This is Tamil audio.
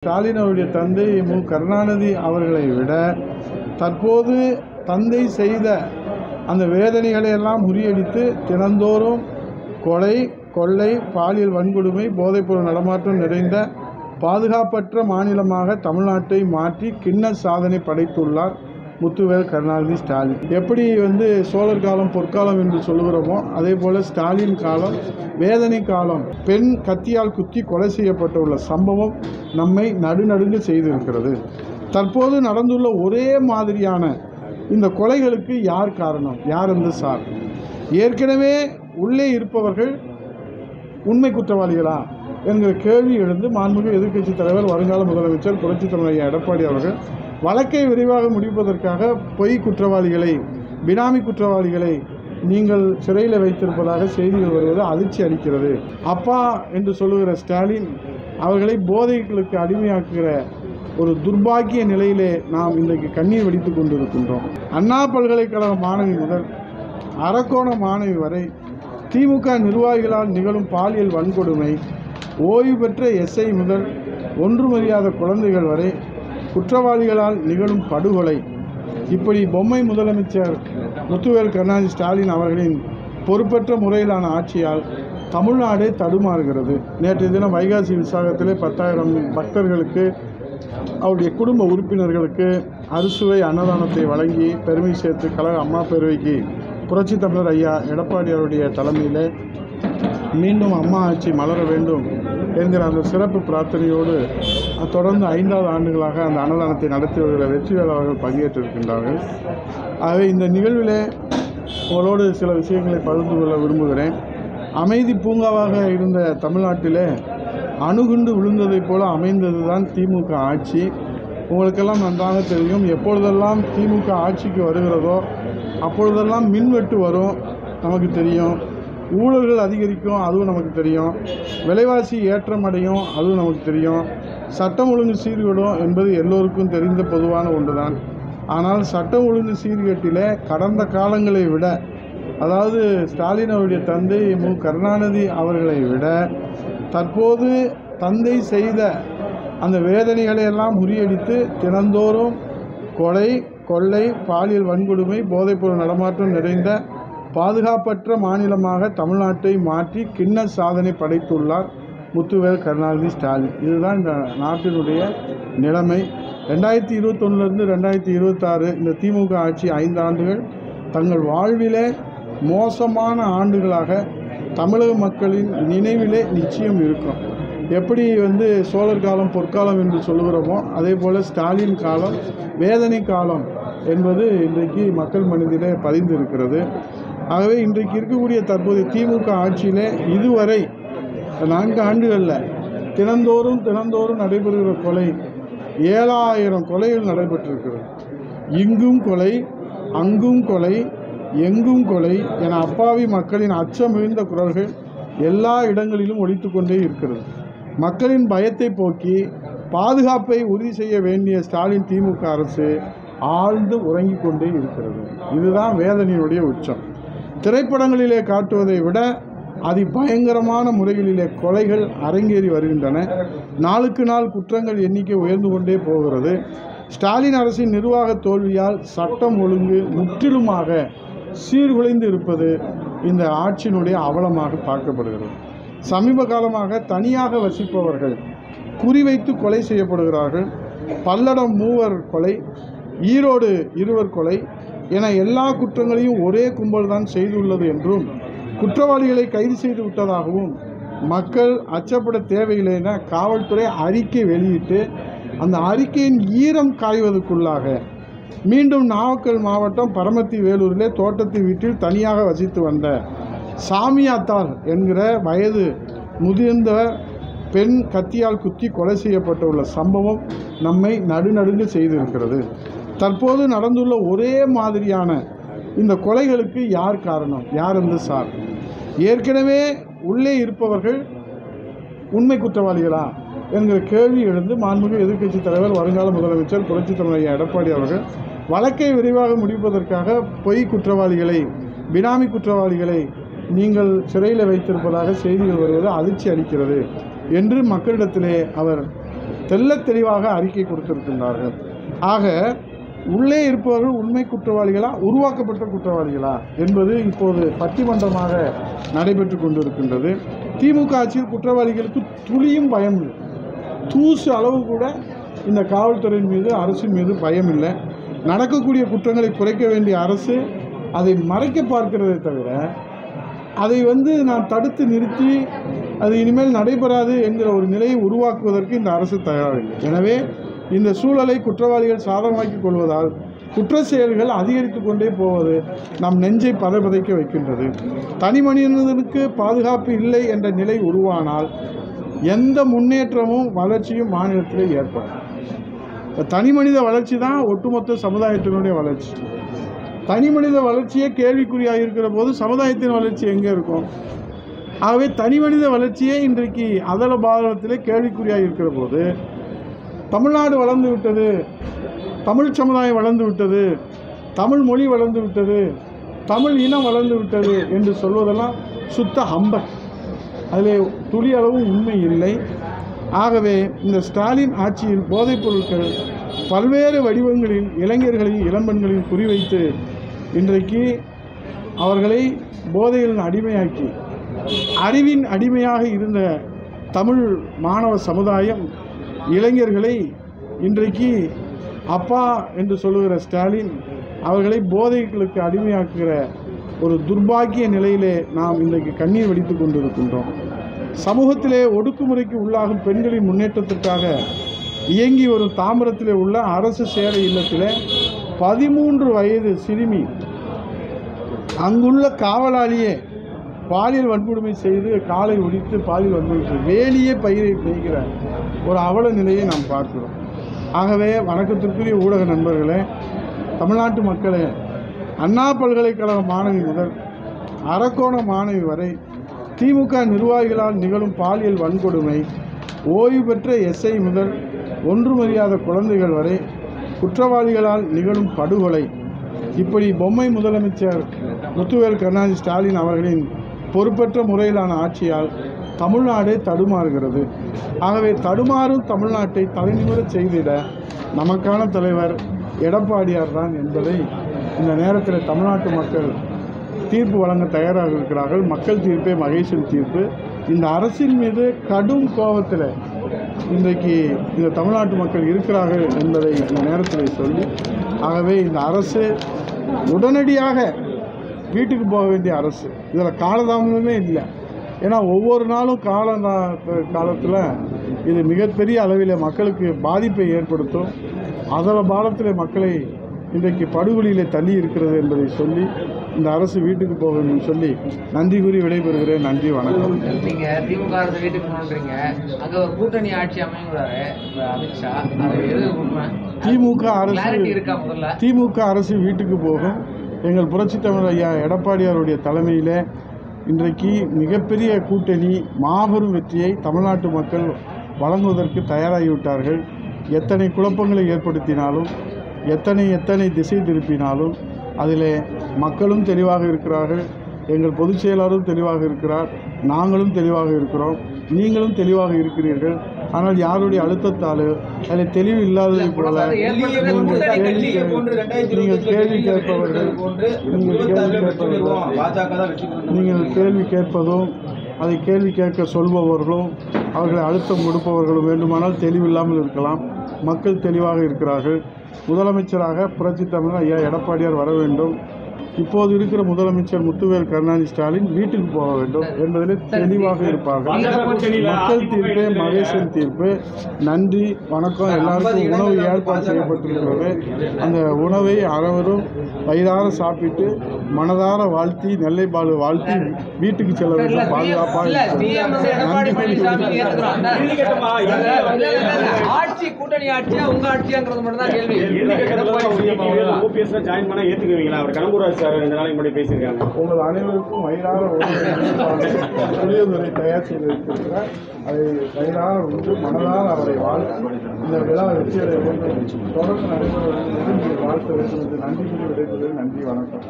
ஸ்டாலின் அவருடைய தந்தை மு. கருணாநிதி அவர்களை விட தற்போது தந்தை செய்த அந்த வேதனைகளை எல்லாம் முறியடித்து தினந்தோறும் கொலை, கொள்ளை, பாலியல் வன்கொடுமை, போதைப்பொருள் நடமாட்டம் நிறைந்த பாதுகாப்பற்ற மாநிலமாக தமிழ்நாட்டை மாற்றி கின்னஸ் சாதனை படைத்துள்ளார் முத்துவேல் கருணாநிதி ஸ்டாலின். எப்படி சோழர் காலம் பொற்காலம் என்று சொல்லுகிறோமோ அதே போல ஸ்டாலின் காலம் வேதனை காலம். பெண் கத்தியால் குத்தி கொலை செய்யப்பட்டுள்ள சம்பவம் நம்மை நடுநடுங்க செய்திருக்கிறது. தற்போது நடந்துள்ள ஒரே மாதிரியான இந்த கொலைகளுக்கு யார் காரணம், யார் சார்? ஏற்கனவே உள்ளே இருப்பவர்கள் உண்மை குற்றவாளிகளா என்கிற கேள்வி எழுந்து மாண்புமிகு எதிர்க்கட்சி தலைவர் வருங்கால முதலமைச்சர் புரட்சித் தலைவர் ஐயா எடப்பாடி அவர்கள் வழக்கை விரைவாக முடிப்பதற்காக பொய் குற்றவாளிகளை, பினாமி குற்றவாளிகளை நீங்கள் சிறையில் வைத்திருப்பதாக செய்திகள் வருவது அதிர்ச்சி அளிக்கிறது. அப்பா என்று சொல்லுகிற ஸ்டாலின் அவர்களை போதைகளுக்கு அடிமையாக்குகிற ஒரு துர்பாக்கிய நிலையிலே நாம் இன்றைக்கு கண்ணீர் வடித்து கொண்டிருக்கின்றோம். அண்ணா பல்கலைக்கழக மாணவி முதல் அரக்கோண மாணவி வரை திமுக நிர்வாகிகளால் நிகழும் பாலியல் வன்கொடுமை, ஓய்வு பெற்ற எஸ்ஐ முதல் ஒன்றுமறியாத குழந்தைகள் வரை குற்றவாளிகளால் நிகழும் படுகொலை, இப்படி பொம்மை முதலமைச்சர் முத்துவேல் கருணாநிதி ஸ்டாலின் அவர்களின் பொறுப்பற்ற முறையிலான ஆட்சியால் தமிழ்நாடு தடுமாறுகிறது. நேற்றைய தினம் வைகாசி விசாகத்திலே 10,000 பக்தர்களுக்கு, அவருடைய குடும்ப உறுப்பினர்களுக்கு அறுசுவை அன்னதானத்தை வழங்கி பெருமை சேர்த்து கழக அம்மா பேரவைக்கு புரட்சித் தமிழர் ஐயா எடப்பாடி அவருடைய தலைமையில் மீண்டும் அம்மா ஆட்சி மலர வேண்டும் என்கிற அந்த சிறப்பு பிரார்த்தனையோடு தொடர்ந்து 5வது ஆண்டுகளாக அந்த அன்னதானத்தை நடத்தி வருகிற வெற்றிவேல் அவர்கள் பங்கேற்றிருக்கின்றார்கள். ஆகவே இந்த நிகழ்வில் உங்களோடு சில விஷயங்களை பகிர்ந்து கொள்ள விரும்புகிறேன். அமைதி பூங்காவாக இருந்த தமிழ்நாட்டில் அணுகுண்டு விழுந்ததைப் போல அமைந்தது தான் திமுக ஆட்சி. உங்களுக்கெல்லாம் நன்றாக தெரியும். எப்பொழுதெல்லாம் திமுக ஆட்சிக்கு வருகிறதோ அப்பொழுதெல்லாம் மின்வெட்டு வரும், நமக்கு தெரியும். ஊழல்கள் அதிகரிக்கும், அதுவும் நமக்கு தெரியும். விலைவாசி ஏற்றம் அடையும், அதுவும் நமக்கு தெரியும். சட்டம் ஒழுங்கு சீர்கேடும் என்பது எல்லோருக்கும் தெரிந்த பொதுவான ஒன்றுதான். ஆனால் சட்டம் ஒழுங்கு சீர்கேட்டில் கடந்த காலங்களை விட, அதாவது ஸ்டாலின் அவருடைய தந்தை மு. கருணாநிதி அவர்களை விட தற்போது தந்தை செய்த அந்த வேதனைகளை எல்லாம் முறியடித்து தினந்தோறும் கொலை, கொள்ளை, பாலியல் வன்கொடுமை, போதைப்பொருள் நடமாட்டம் நிறைந்த பாதுகாப்பற்ற மாநிலமாக தமிழ்நாட்டை மாற்றி கின்னஸ் சாதனை படைத்துள்ளார் முத்துவேல் கருணாநிதி ஸ்டாலின். இதுதான் இந்த நாட்டினுடைய நிலைமை. 2021 2026 இந்த திமுக ஆட்சி 5 ஆண்டுகள் தங்கள் வாழ்விலே மோசமான ஆண்டுகளாக தமிழக மக்களின் நினைவிலே நிச்சயம் இருக்கும். எப்படி சோழர் காலம் பொற்காலம் என்று சொல்லுகிறோமோ அதே போல் ஸ்டாலின் காலம் வேதனை காலம் என்பது இன்றைக்கு மக்கள் மனதிலே பதிந்து இருக்கிறது. ஆகவே இன்றைக்கு இருக்கக்கூடிய தற்போதைய திமுக ஆட்சியிலே இதுவரை 4 ஆண்டுகளில் தினந்தோறும் நடைபெறுகிற கொலை 7000 கொலைகள் நடைபெற்றிருக்கிறது. இங்கும் கொலை, அங்கும் கொலை, எங்கும் கொலை என அப்பாவி மக்களின் அச்சம் மிகுந்த குரல்கள் எல்லா இடங்களிலும் ஒலித்து கொண்டே இருக்கிறது. மக்களின் பயத்தை போக்கி பாதுகாப்பை உறுதி செய்ய வேண்டிய ஸ்டாலின் திமுக அரசு ஆழ்ந்து உறங்கிக் கொண்டே இருக்கிறது. இதுதான் வேதனையுடைய உச்சம். திரைப்படங்களிலே காட்டுவதை விட அதிபயங்கரமான முறைகளிலே கொலைகள் அரங்கேறி வருகின்றன. நாளுக்கு நாள் குற்றங்கள் எண்ணிக்கை உயர்ந்து கொண்டே போகிறது. ஸ்டாலின் அரசின் நிர்வாக தோல்வியால் சட்டம் ஒழுங்கு முற்றிலுமாக சீர்குலைந்து இருப்பது இந்த ஆட்சியினுடைய அவலமாக பார்க்கப்படுகிறது. சமீப காலமாக தனியாக வசிப்பவர்கள் குறிவைத்து கொலை செய்யப்படுகிறார்கள். பல்லடம் 3 கொலை, ஈரோடு 2 கொலை என எல்லா குற்றங்களையும் ஒரே கும்பல் தான் செய்துள்ளது என்றும், குற்றவாளிகளை கைது செய்து விட்டதாகவும், மக்கள் அச்சப்பட தேவையில்லை என காவல்துறை அறிக்கை வெளியிட்டு அந்த அறிக்கையின் ஈரம் காய்வதற்குள்ளாக மீண்டும் நாமக்கல் மாவட்டம் பரமத்தி வேலூரிலே தோட்டத்து வீட்டில் தனியாக வசித்து வந்த சாமியாத்தாள் என்கிற வயது முதிர்ந்த பெண் கத்தியால் குத்தி கொலை செய்யப்பட்டுள்ள சம்பவம் நம்மை நடுநடுங்க செய்திருக்கிறது. தற்போது நடந்துள்ள ஒரே மாதிரியான இந்த கொலைகளுக்கு யார் காரணம், யார் சார்? ஏற்கனவே உள்ளே இருப்பவர்கள் உண்மை குற்றவாளிகளா என்கிற கேள்வி எழுந்து மாண்புமிகு எதிர்க்கட்சி தலைவர் வருங்கால முதலமைச்சர் புரட்சித் தலைவர் ஐயா எடப்பாடி அவர்கள் வழக்கை விரைவாக முடிப்பதற்காக பொய் குற்றவாளிகளை, பினாமி குற்றவாளிகளை நீங்கள் சிறையில் வைத்திருப்பதாக செய்திகள் வருவது அதிர்ச்சி அளிக்கிறது என்று மக்களிடத்திலே அவர் தெள்ளத் தெளிவாக அறிக்கை கொடுத்திருக்கின்றார்கள். ஆக உள்ளே இருப்பவர்கள் உண்மை குற்றவாளிகளா உருவாக்கப்பட்ட குற்றவாளிகளா என்பது இப்போது பட்டிமன்றமாக நடைபெற்று கொண்டிருக்கின்றது. திமுக ஆட்சியில் குற்றவாளிகளுக்கு துளியும் பயம் இல்லை. தூசு அளவு கூட இந்த காவல்துறையின் மீது அரசின் மீது பயம் இல்லை. நடக்கக்கூடிய குற்றங்களை குறைக்க வேண்டிய அரசு அதை மறைக்க பார்க்கிறதை தவிர அதை நான் தடுத்து நிறுத்தி அது இனிமேல் நடைபெறாது என்கிற ஒரு நிலையை உருவாக்குவதற்கு இந்த அரசு தயாரில்லை. எனவே இந்த சூழலை குற்றவாளிகள் சாதகமாக்கிக் கொள்வதால் குற்ற செயல்கள் அதிகரித்து கொண்டே போவது நம் நெஞ்சை பதைபதைக்க வைக்கின்றது. தனி மனிதனுக்கு பாதுகாப்பு இல்லை என்ற நிலை உருவானால் எந்த முன்னேற்றமும் வளர்ச்சியும் மாநிலத்தில் ஏற்படும். தனி மனித வளர்ச்சி தான் ஒட்டுமொத்த சமுதாயத்தினுடைய வளர்ச்சி. தனி மனித வளர்ச்சியே கேள்விக்குறியாக இருக்கிற போது சமுதாயத்தின் வளர்ச்சி எங்கே இருக்கும்? ஆகவே தனி மனித வளர்ச்சியே இன்றைக்கு அதல பாதளத்திலே கேள்விக்குறியாக இருக்கிற போது தமிழ்நாடு வளர்ந்து விட்டது, தமிழ் சமுதாயம் வளர்ந்து விட்டது, தமிழ் மொழி வளர்ந்து விட்டது, தமிழ் இனம் வளர்ந்து விட்டது என்று சொல்வதெல்லாம் சுத்த ஹம்பக். அதில் துளி அளவும் உண்மை இல்லை. ஆகவே இந்த ஸ்டாலின் ஆட்சியில் போதைப் பொருட்கள் பல்வேறு வடிவங்களில் இளைஞர்களையும் இளம்பெண்களையும் குறிவைத்து இன்றைக்கு அவர்களை போதையில் அடிமையாக்கி அறிவின் அடிமையாக இருந்த தமிழ் மாணவ சமுதாயம் இளைஞர்களை இன்றைக்கு அப்பா என்று சொல்லுகிற ஸ்டாலின் அவர்களை போதைகளுக்கு அடிமையாக்குகிற ஒரு துர்பாக்கிய நிலையிலே நாம் இன்றைக்கு கண்ணீர் வடித்து கொண்டிருக்கின்றோம். சமூகத்திலே ஒடுக்குமுறைக்கு உள்ளாகும் பெண்களின் முன்னேற்றத்திற்காக இயங்கி வரும் தாம்பரத்திலே உள்ள அரசு சேவை இல்லத்திலே 13 வயது சிறுமி அங்குள்ள காவலாளியே பாலியல் வன்கொடுமை செய்து காலை ஒடித்து பாலியல் வன்கொடுமை வேலியே பயிரை பெய்கிற ஒரு அவல நிலையை நாம் பார்க்கிறோம். ஆகவே வணக்கத்திற்குரிய ஊடக நண்பர்களே, தமிழ்நாட்டு மக்களே, அண்ணா பல்கலைக்கழக மாணவி முதல் அரக்கோண மாணவி வரை திமுக நிர்வாகிகளால் நிகழும் பாலியல் வன்கொடுமை, ஓய்வு பெற்ற எஸ்ஐ முதல் ஒன்றுமறியாத குழந்தைகள் வரை குற்றவாளிகளால் நிகழும் படுகொலை, இப்படி பொம்மை முதலமைச்சர் முத்துவேல் கருணாநிதி ஸ்டாலின் அவர்களின் பொறுப்பற்ற முறையிலான ஆட்சியால் தமிழ்நாடு தடுமாறுகிறது. ஆகவே தடுமாறும் தமிழ்நாட்டை தலைநிமிரச் செய்திட நமக்கான தலைவர் எடப்பாடியார் தான் என்பதை இந்த நேரத்தில் தமிழ்நாட்டு மக்கள் தீர்ப்பு வழங்க தயாராக இருக்கிறார்கள். மக்கள் தீர்ப்பே மகேசன் தீர்ப்பு. இந்த அரசின் மீது கடும் கோபத்தில் இன்றைக்கு இந்த தமிழ்நாட்டு மக்கள் இருக்கிறார்கள் என்பதை இந்த நேரத்தில் சொல்லி, ஆகவே இந்த அரசு உடனடியாக வீட்டுக்கு போக வேண்டிய அரசு. இதில் காலதாமதமே இல்லை. ஏன்னா ஒவ்வொரு நாளும் காலத்தில் இது மிகப்பெரிய அளவில் மக்களுக்கு பாதிப்பை ஏற்படுத்தும். அதல பாலத்தில் மக்களை இன்றைக்கு படுகொலியிலே தள்ளி இருக்கிறது என்பதை சொல்லி இந்த அரசு வீட்டுக்கு போக வேண்டும் சொல்லி நன்றி கூறி விடைபெறுகிறேன். நன்றி, வணக்கம். நீங்கள் திமுக அரசு வீட்டுக்கு போகணுன்றீங்க, அங்கே ஒரு கூட்டணி ஆட்சி அமைங்கிறாரு அமித்ஷா, திமுக அரசு வீட்டுக்கு போகும். எங்கள் புரட்சித் தமிழர் ஐயா எடப்பாடியாருடைய தலைமையில் இன்றைக்கு மிகப்பெரிய கூட்டணி மாபெரும் வெற்றியை தமிழ்நாட்டு மக்கள் வழங்குவதற்கு தயாராகிவிட்டார்கள். எத்தனை குழப்பங்களை ஏற்படுத்தினாலும், எத்தனை திசை திருப்பினாலும் அதிலே மக்களும் தெளிவாக இருக்கிறார்கள். எங்கள் பொதுச் செயலாளரும் தெளிவாக இருக்கிறார், நாங்களும் தெளிவாக இருக்கிறோம், நீங்களும் தெளிவாக இருக்கிறீர்கள். ஆனால் யாருடைய அழுத்தத்தால் அதில் தெளிவு இல்லாததை போல நீங்கள் கேள்வி கேட்பதும் அதை கேள்வி கேட்க சொல்பவர்களும் அவர்களை அழுத்தம் கொடுப்பவர்களும் வேண்டுமானால் தெளிவில்லாமல் இருக்கலாம். மக்கள் தெளிவாக இருக்கிறார்கள். முதலமைச்சராக புரட்சித் தமிழர் ஐயா எடப்பாடியார் வர வேண்டும். இப்போது இருக்கிற முதலமைச்சர் முத்துவேல் கருணாநிதி ஸ்டாலின் வீட்டுக்கு போக வேண்டும் என்பதில் தெளிவாக இருப்பார்கள். மக்கள் தீர்ப்பே மகேசன் தீர்ப்பு. நன்றி, வணக்கம். எல்லாருக்கும் உணவு ஏற்பாடு செய்யப்பட்டிருக்கிறது. அந்த உணவை அனைவரும் வயிறார சாப்பிட்டு மனதார வாழ்த்தி நெல்லை பாலு வாழ்த்தி வீட்டுக்கு செல்ல வேண்டும். பாதுகாப்பாக உங்கள் அனைவருக்கும் வயிறார புளியோதரை தயார் செய்திருக்கிறார். அதை வயிறார உண்டு மனதார அவரை வாழ்த்து இந்த விழா வெற்றியடைய வேண்டும், தொடர்ந்து நடைபெற வேண்டும் என்று வாழ்த்த வேண்டும் என்று நன்றி கூறி விடைபெறுகிறேன். நன்றி, வணக்கம்.